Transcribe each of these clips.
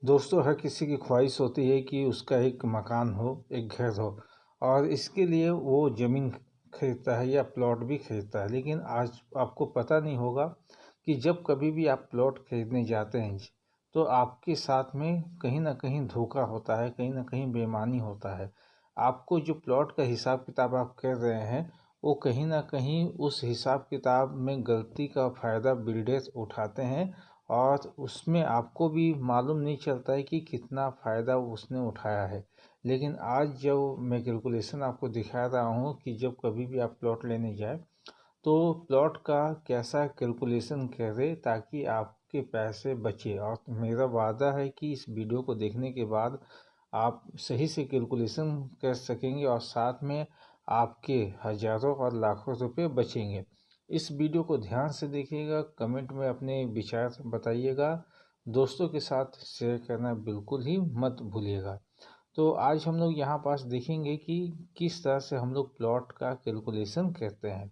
दोस्तों, हर किसी की ख्वाहिश होती है कि उसका एक मकान हो, एक घर हो और इसके लिए वो ज़मीन खरीदता है या प्लॉट भी खरीदता है। लेकिन आज आपको पता नहीं होगा कि जब कभी भी आप प्लॉट खरीदने जाते हैं तो आपके साथ में कहीं ना कहीं धोखा होता है, कहीं ना कहीं बेईमानी होता है। आपको जो प्लॉट का हिसाब किताब आप कर रहे हैं वो कहीं ना कहीं उस हिसाब किताब में गलती का फ़ायदा बिल्डर्स उठाते हैं और उसमें आपको भी मालूम नहीं चलता है कि कितना फ़ायदा उसने उठाया है। लेकिन आज जो मैं कैलकुलेशन आपको दिखा रहा हूँ कि जब कभी भी आप प्लॉट लेने जाए तो प्लॉट का कैसा कैलकुलेशन करें ताकि आपके पैसे बचे। और मेरा वादा है कि इस वीडियो को देखने के बाद आप सही से कैलकुलेशन कर सकेंगे और साथ में आपके हज़ारों और लाखों रुपए बचेंगे। इस वीडियो को ध्यान से देखिएगा, कमेंट में अपने विचार बताइएगा, दोस्तों के साथ शेयर करना बिल्कुल ही मत भूलिएगा। तो आज हम लोग यहाँ पास देखेंगे कि किस तरह से हम लोग प्लॉट का कैलकुलेशन करते हैं।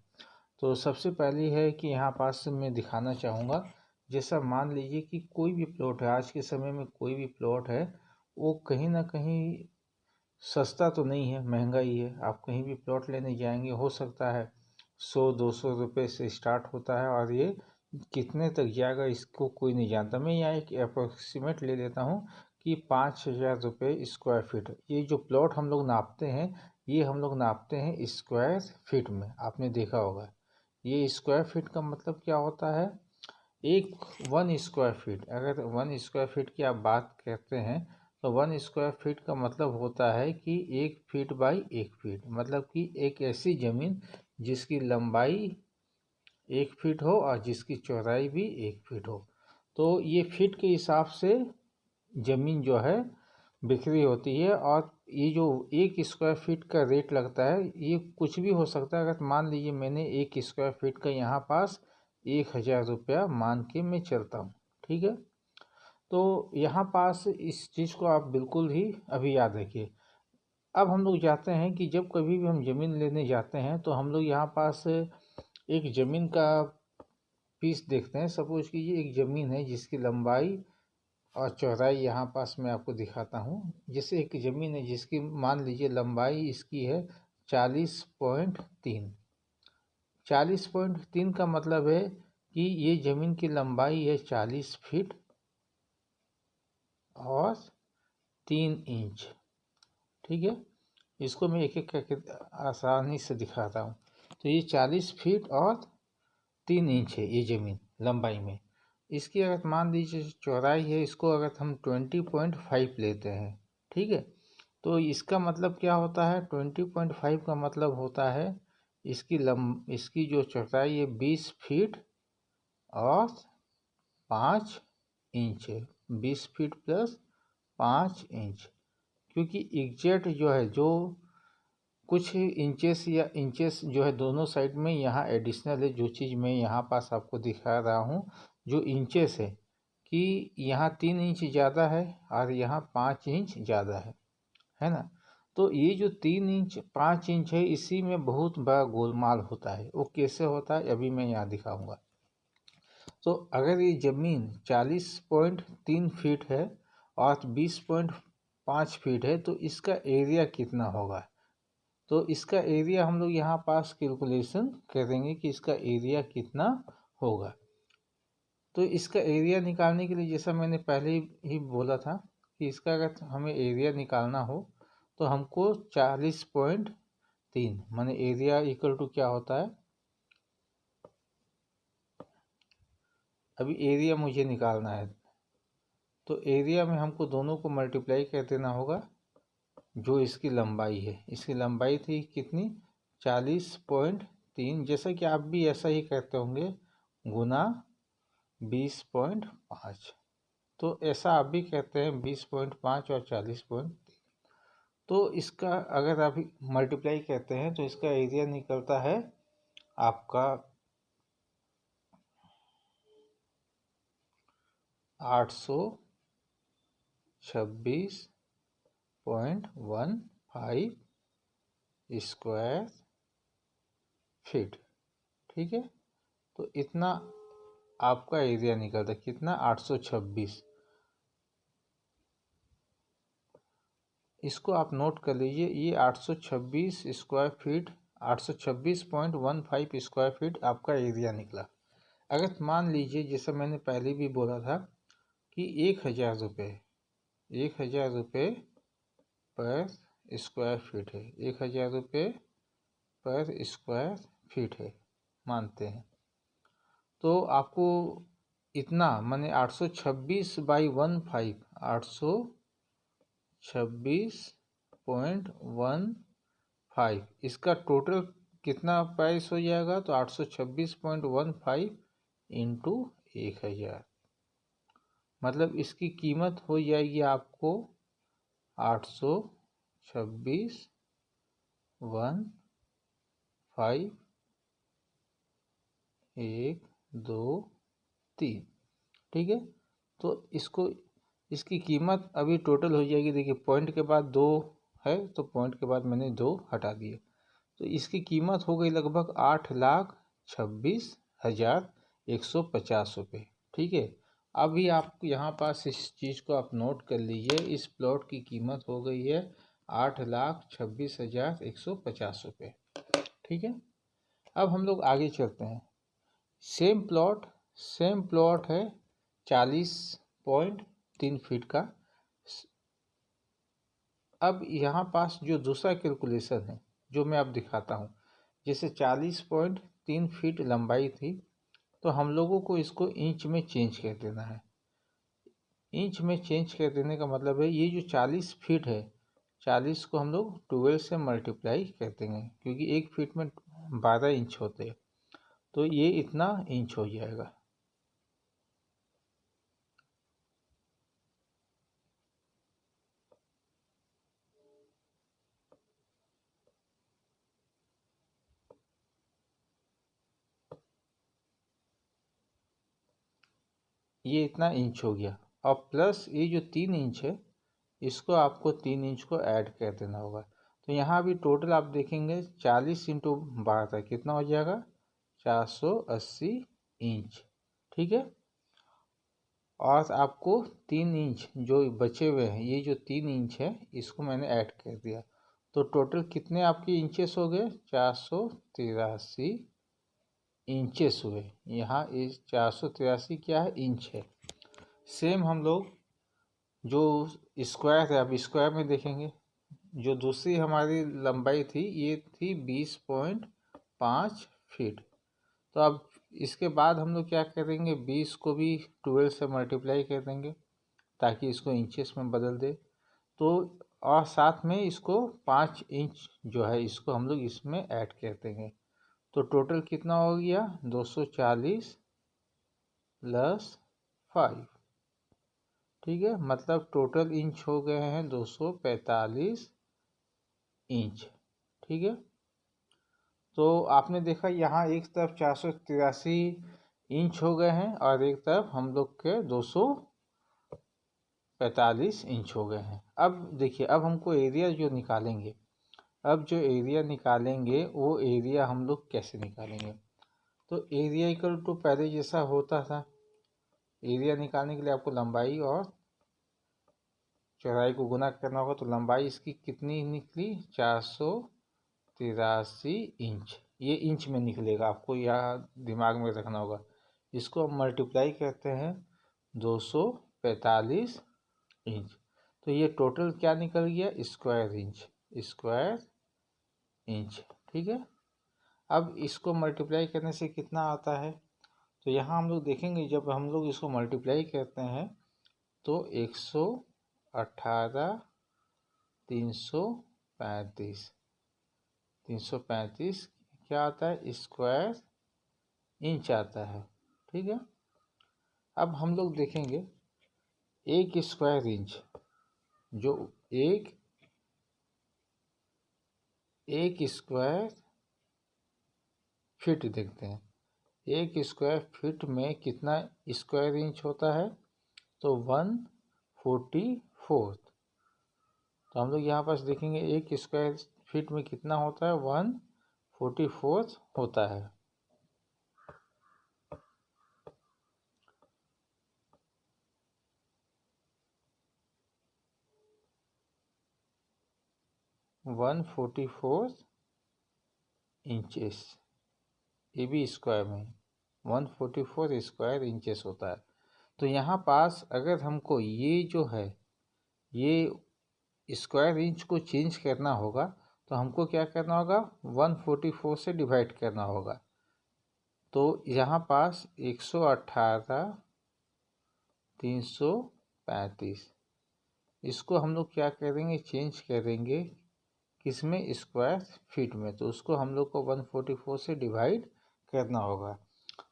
तो सबसे पहली है कि यहाँ पास मैं दिखाना चाहूँगा, जैसा मान लीजिए कि कोई भी प्लॉट है, आज के समय में कोई भी प्लॉट है वो कहीं ना कहीं सस्ता तो नहीं है, महंगा ही है। आप कहीं भी प्लॉट लेने जाएंगे हो सकता है 100-200 रुपये से स्टार्ट होता है और ये कितने तक जाएगा इसको कोई नहीं जानता। मैं यहाँ एक अप्रोक्सीमेट ले लेता हूँ कि 5,000 रुपये स्क्वायर फीट। ये जो प्लॉट हम लोग नापते हैं ये हम लोग नापते हैं स्क्वायर फीट में। आपने देखा होगा ये स्क्वायर फीट का मतलब क्या होता है। एक 1 स्क्वायर फीट, अगर 1 स्क्वायर फीट की आप बात करते हैं तो 1 स्क्वायर फीट का मतलब होता है कि 1 फीट बाई 1 फीट, मतलब कि एक ऐसी ज़मीन जिसकी लंबाई 1 फीट हो और जिसकी चौड़ाई भी 1 फीट हो। तो ये फीट के हिसाब से ज़मीन जो है बिक्री होती है। और ये जो 1 स्क्वायर फीट का रेट लगता है ये कुछ भी हो सकता है। अगर मान लीजिए मैंने 1 स्क्वायर फीट का यहाँ पास 1,000 रुपया मान के मैं चलता हूँ, ठीक है। तो यहाँ पास इस चीज़ को आप बिल्कुल ही अभी याद रखिए। अब हम लोग जाते हैं कि जब कभी भी हम ज़मीन लेने जाते हैं तो हम लोग यहाँ पास एक ज़मीन का पीस देखते हैं। सपोज कीजिए एक ज़मीन है जिसकी लंबाई और चौड़ाई यहाँ पास मैं आपको दिखाता हूँ। जैसे एक ज़मीन है जिसकी मान लीजिए लंबाई इसकी है 40.3। 40.3 का मतलब है कि ये ज़मीन की लंबाई है 40 फीट और 3 इंच, ठीक है। इसको मैं एक एक करके आसानी से दिखाता हूँ। तो ये 40 फीट और 3 इंच है ये ज़मीन लंबाई में। इसकी अगर मान लीजिए चौड़ाई है, इसको अगर हम 20.5 लेते हैं, ठीक है। तो इसका मतलब क्या होता है, 20.5 का मतलब होता है इसकी जो चौड़ाई है 20 फीट और 5 इंच है। 20 फीट प्लस 5 इंच, क्योंकि एग्जैक्ट जो है जो कुछ इंचेस या इंचेस जो है दोनों साइड में यहाँ एडिशनल है। जो चीज़ मैं यहाँ पास आपको दिखा रहा हूँ जो इंचेस है कि यहाँ 3 इंच ज़्यादा है और यहाँ 5 इंच ज़्यादा है ना। तो ये जो 3 इंच 5 इंच है इसी में बहुत बड़ा गोलमाल होता है। वो कैसे होता है अभी मैं यहाँ दिखाऊंगा। तो अगर ये ज़मीन 40.3 फीट है और 20.5 फीट है तो इसका एरिया कितना होगा। तो इसका एरिया हम लोग यहाँ पास कैलकुलेशन करेंगे कि इसका एरिया कितना होगा। तो इसका एरिया निकालने के लिए जैसा मैंने पहले ही बोला था कि इसका अगर हमें एरिया निकालना हो तो हमको 40.3 माने एरिया इक्वल टू क्या होता है। अभी एरिया मुझे निकालना है तो एरिया में हमको दोनों को मल्टीप्लाई कर देना होगा। जो इसकी लंबाई है, इसकी लंबाई थी कितनी 40.3, जैसा कि आप भी ऐसा ही करते होंगे, गुना 20.5। तो ऐसा आप भी कहते हैं 20.5 और 40.3। तो इसका अगर आप मल्टीप्लाई करते हैं तो इसका एरिया निकलता है आपका 826.15 स्क्वायर फीट, ठीक है। तो इतना आपका एरिया निकलता है, कितना 826। इसको आप नोट कर लीजिए, ये 826 स्क्वायर फीट, 826.15 स्क्वायर फीट आपका एरिया निकला। अगर मान लीजिए जैसे मैंने पहले भी बोला था कि 1000 रुपये पर स्क्वायर फीट है, 1000 रुपये पर स्क्वायर फीट है मानते हैं, तो आपको इतना माने 826/15, 826.15, इसका टोटल कितना प्राइस हो जाएगा, तो 826.15 इंटू 1000, मतलब इसकी कीमत हो जाएगी आपको 826.15, 1 2 3, ठीक है। तो इसकी कीमत अभी टोटल हो जाएगी, देखिए पॉइंट के बाद 2 है तो पॉइंट के बाद मैंने 2 हटा दिए, तो इसकी कीमत हो गई लगभग 8,26,150 रुपये, ठीक है। अभी आप यहाँ पास इस चीज़ को आप नोट कर लीजिए, इस प्लॉट की कीमत हो गई है 8,26,150 रुपये, ठीक है। अब हम लोग आगे चलते हैं। सेम प्लॉट है 40.3 फीट का। अब यहाँ पास जो दूसरा कैलकुलेशन है जो मैं अब दिखाता हूँ, जैसे 40.3 फीट लंबाई थी, तो हम लोगों को इसको इंच में चेंज कर देना है। इंच में चेंज कर देने का मतलब है ये जो 40 फीट है, 40 को हम लोग 12 से मल्टीप्लाई कर देंगे, क्योंकि 1 फीट में 12 इंच होते हैं, तो ये इतना इंच हो जाएगा। ये इतना इंच हो गया, और प्लस ये जो 3 इंच है, इसको आपको 3 इंच को ऐड कर देना होगा। तो यहाँ भी टोटल आप देखेंगे 40 इंटू 12 कितना हो जाएगा, 480 इंच, ठीक है। और आपको 3 इंच जो बचे हुए हैं, ये जो 3 इंच है, इसको मैंने ऐड कर दिया, तो टोटल कितने आपके इंचेस हो गए, 483 इंचेस हुए। यहाँ इस 483 क्या है, इंच है। सेम हम लोग जो स्क्वायर है, अब स्क्वायर में देखेंगे, जो दूसरी हमारी लंबाई थी ये थी 20.5 फीट। तो अब इसके बाद हम लोग क्या करेंगे, 20 को भी 12 से मल्टीप्लाई कर देंगे ताकि इसको इंचेस में बदल दे, तो और साथ में इसको 5 इंच जो है इसको हम लोग इसमें ऐड कर देंगे, तो टोटल कितना हो गया, 240 प्लस 5, ठीक है। मतलब टोटल इंच हो गए हैं 245 इंच, ठीक है। तो आपने देखा यहाँ एक तरफ 483 इंच हो गए हैं और एक तरफ हम लोग के 245 इंच हो गए हैं। अब देखिए, अब हमको एरिया जो निकालेंगे, वो एरिया हम लोग कैसे निकालेंगे, तो एरिया इक्वल टू पहले जैसा होता था। एरिया निकालने के लिए आपको लंबाई और चौड़ाई को गुना करना होगा, तो लंबाई इसकी कितनी निकली, 483 इंच, ये इंच में निकलेगा, आपको यह दिमाग में रखना होगा। इसको हम मल्टीप्लाई करते हैं 245 इंच, तो ये टोटल क्या निकल गया, स्क्वायर इंच, ठीक है। अब इसको मल्टीप्लाई करने से कितना आता है, तो यहाँ हम लोग देखेंगे, जब हम लोग इसको मल्टीप्लाई करते हैं तो 118 335 क्या आता है, स्क्वायर इंच आता है, ठीक है। अब हम लोग देखेंगे एक स्क्वायर इंच, जो एक स्क्वायर फीट देखते हैं, एक स्क्वायर फीट में कितना स्क्वायर इंच होता है, तो 144। तो हम लोग यहाँ पास देखेंगे एक स्क्वायर फीट में कितना होता है, 144 होता है। 144 इंचेस, ये भी स्क्वायर में 144 स्क्वायर इंचेस होता है। तो यहाँ पास अगर हमको ये जो है ये स्क्वायर इंच को चेंज करना होगा तो हमको क्या करना होगा, 144 से डिवाइड करना होगा। तो यहाँ पास 118 335, इसको हम लोग क्या करेंगे, चेंज करेंगे किसमें, स्क्वायर फीट में। तो उसको हम लोग को 144 से डिवाइड करना होगा।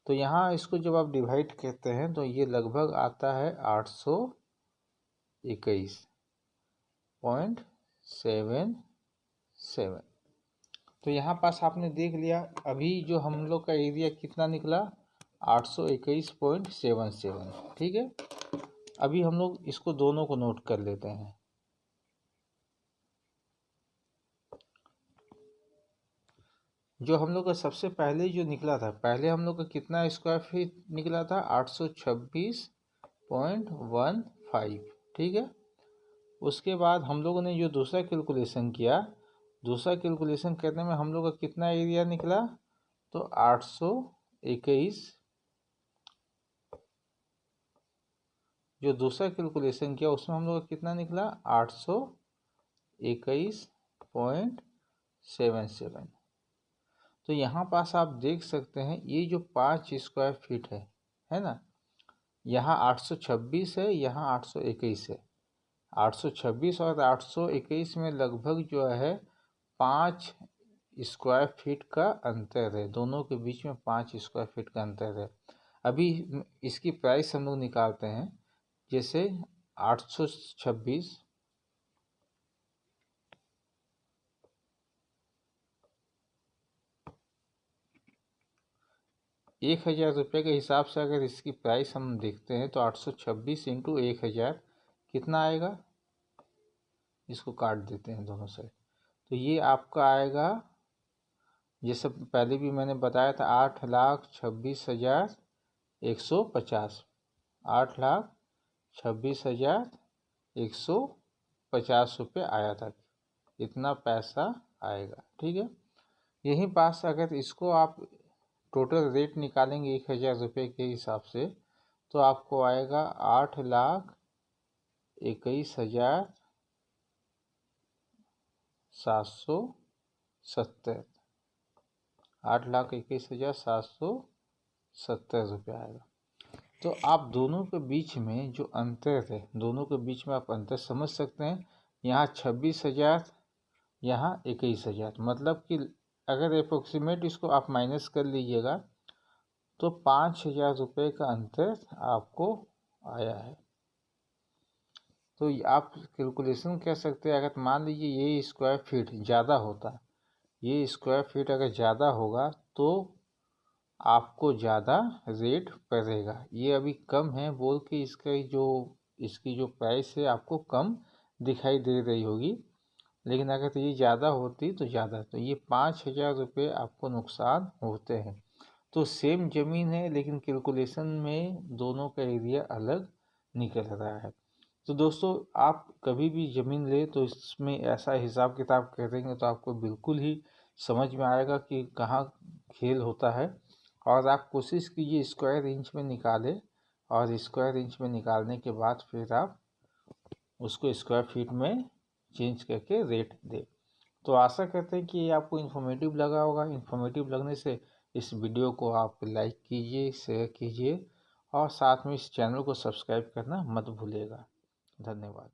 तो यहाँ इसको जब आप डिवाइड करते हैं तो ये लगभग आता है 821.77। तो यहाँ पास आपने देख लिया अभी जो हम लोग का एरिया कितना निकला, 821.77। ठीक है, अभी हम लोग इसको दोनों को नोट कर लेते हैं। जो हम लोग का सबसे पहले जो निकला था, पहले हम लोग का कितना स्क्वायर फीट निकला था, 826.15। ठीक है, उसके बाद हम लोगों ने जो दूसरा कैलकुलेशन किया, दूसरा कैलकुलेशन करने में हम लोग का कितना एरिया निकला, तो 821, जो दूसरा कैलकुलेशन किया उसमें हम लोग का कितना निकला, 821.77। तो यहाँ पास आप देख सकते हैं ये जो 5 स्क्वायर फीट है ना, यहाँ 826 है, यहाँ 821 है। 826 और 821 में लगभग जो है 5 स्क्वायर फीट का अंतर है, दोनों के बीच में 5 स्क्वायर फीट का अंतर है। अभी इसकी प्राइस हम लोग निकालते हैं। जैसे 826 1000 रुपये के हिसाब से अगर इसकी प्राइस हम देखते हैं तो 826 इंटू 1000 कितना आएगा, इसको काट देते हैं दोनों साइड। तो ये आपका आएगा, जैसे पहले भी मैंने बताया था, 8,26,150, 8,26,150 रुपये आया था, इतना पैसा आएगा। ठीक है, यहीं पास अगर इसको आप टोटल रेट निकालेंगे 1000 रुपये के हिसाब से तो आपको आएगा 8,21,770, 8,21,770 रुपये आएगा। तो आप दोनों के बीच में जो अंतर है, दोनों के बीच में आप अंतर समझ सकते हैं। यहाँ 26,000, यहाँ 21,000, मतलब कि अगर अप्रोक्सीमेट इसको आप माइनस कर लीजिएगा तो 5,000 रुपये का अंतर आपको आया है। तो आप कैलकुलेशन कर सकते हैं। अगर मान लीजिए ये स्क्वायर फीट ज़्यादा होता, ये स्क्वायर फीट अगर ज़्यादा होगा तो आपको ज़्यादा रेट पड़ेगा। ये अभी कम है बोल के इसकी जो प्राइस है आपको कम दिखाई दे रही होगी, लेकिन अगर ये ज़्यादा होती तो ज़्यादा, तो ये 5,000 रुपये आपको नुकसान होते हैं। तो सेम ज़मीन है लेकिन कैलकुलेशन में दोनों का एरिया अलग निकल रहा है। तो दोस्तों आप कभी भी ज़मीन ले तो इसमें ऐसा हिसाब किताब करेंगे तो आपको बिल्कुल ही समझ में आएगा कि कहाँ खेल होता है। और आप कोशिश कीजिए स्क्वायर इंच में निकालें, और स्क्वायर इंच में निकालने के बाद फिर आप उसको स्क्वायर फीट में चेंज करके रेट दे। तो आशा करते हैं कि ये आपको इन्फॉर्मेटिव लगा होगा। इन्फॉर्मेटिव लगने से इस वीडियो को आप लाइक कीजिए, शेयर कीजिए और साथ में इस चैनल को सब्सक्राइब करना मत भूलिएगा। धन्यवाद।